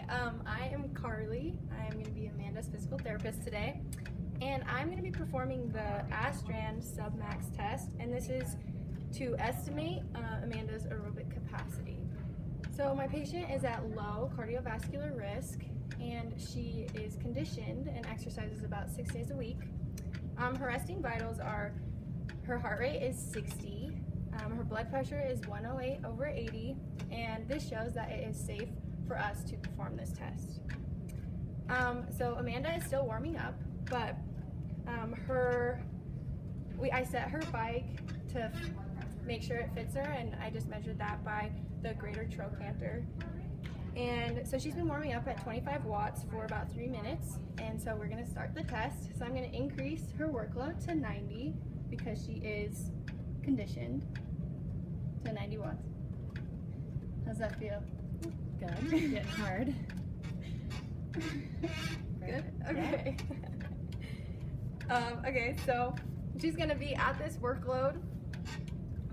I am Carly. I'm going to be Amanda's physical therapist today, and I'm going to be performing the Astrand Submax test, and this is to estimate Amanda's aerobic capacity. So my patient is at low cardiovascular risk, and she is conditioned and exercises about 6 days a week. Her resting vitals are, her heart rate is 60, her blood pressure is 108/80, and this shows that it is safe for us to perform this test. So Amanda is still warming up, but I set her bike to make sure it fits her, and I just measured that by the greater trochanter. And so she's been warming up at 25 watts for about 3 minutes, and so we're going to start the test. So I'm going to increase her workload to 90 because she is conditioned to 90 watts. How's that feel? Good. Getting hard. Good? Okay. Okay, so she's going to be at this workload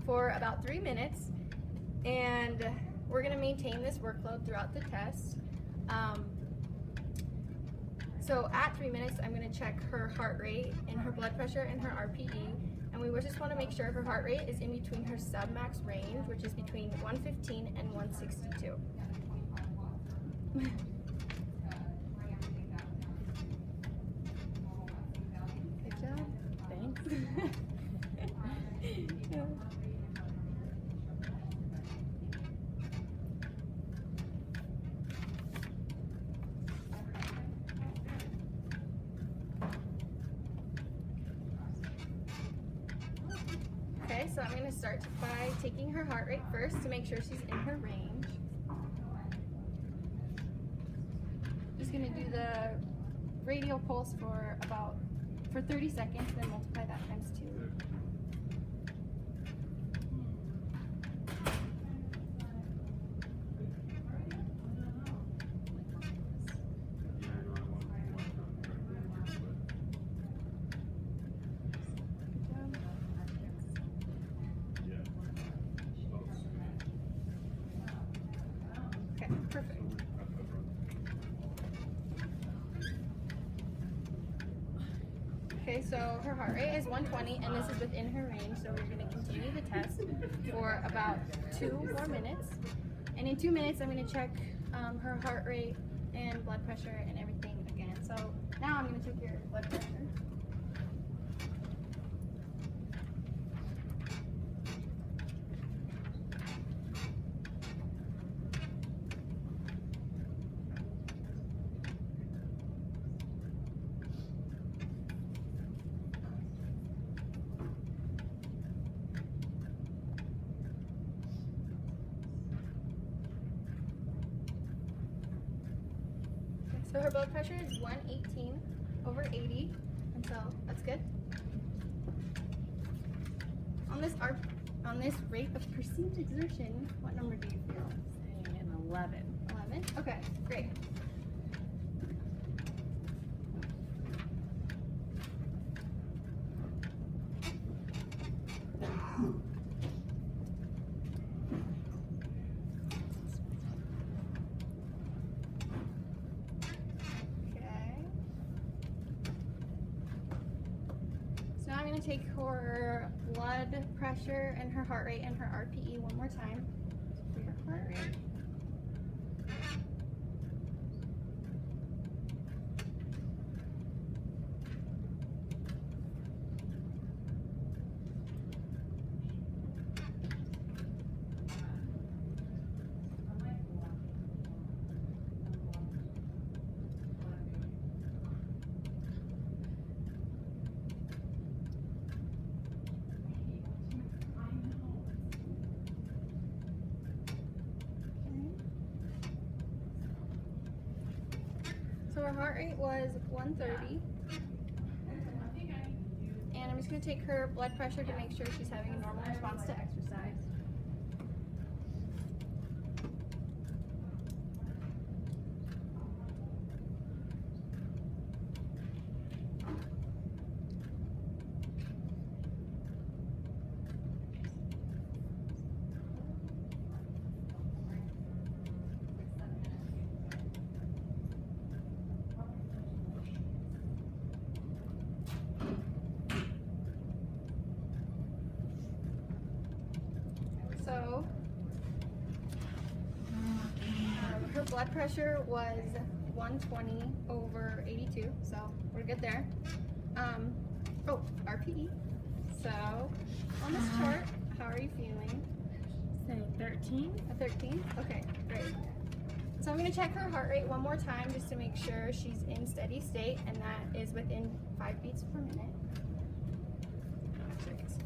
for about 3 minutes, and we're going to maintain this workload throughout the test. So at 3 minutes, I'm going to check her heart rate and her blood pressure and her RPE, and we just want to make sure her heart rate is in between her submax range, which is between 115 and 162. Good job. Thanks. Yeah. Okay, so I'm going to start by taking her heart rate first to make sure she's in her range. Just going to do the radial pulse for 30 seconds, then multiply that times 2. Okay, perfect. Okay, so her heart rate is 120, and this is within her range, so we're going to continue the test for about 2 more minutes. And in 2 minutes, I'm going to check her heart rate and blood pressure and everything again. So now I'm going to check your blood pressure. So her blood pressure is 118/80, and so that's good. On this rate of perceived exertion, what number do you feel? Saying an 11. 11? Okay, great. So now I'm going to take her blood pressure and her heart rate and her RPE one more time. For your heart rate. So her heart rate was 130, and I'm just going to take her blood pressure to make sure she's having a normal response to exercise. So her blood pressure was 120/82, so we're good there. Oh, RPE. So on this chart, how are you feeling? Say 13. A 13? Okay, great. So I'm going to check her heart rate one more time just to make sure she's in steady state, and that is within 5 beats per minute. Actually, it's this.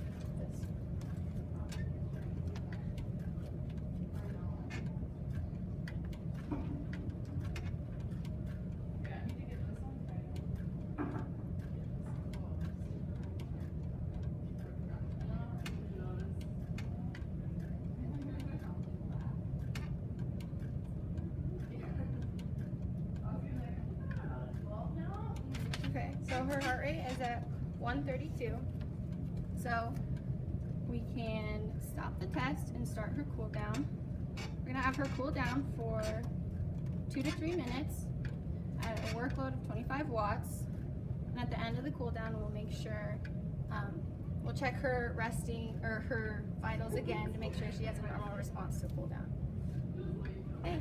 Okay, so her heart rate is at 132. So we can stop the test and start her cool down. We're gonna have her cool down for 2 to 3 minutes at a workload of 25 watts. And at the end of the cool down, we'll make sure, we'll check her resting or her vitals again to make sure she has a normal response to cool down. Hey.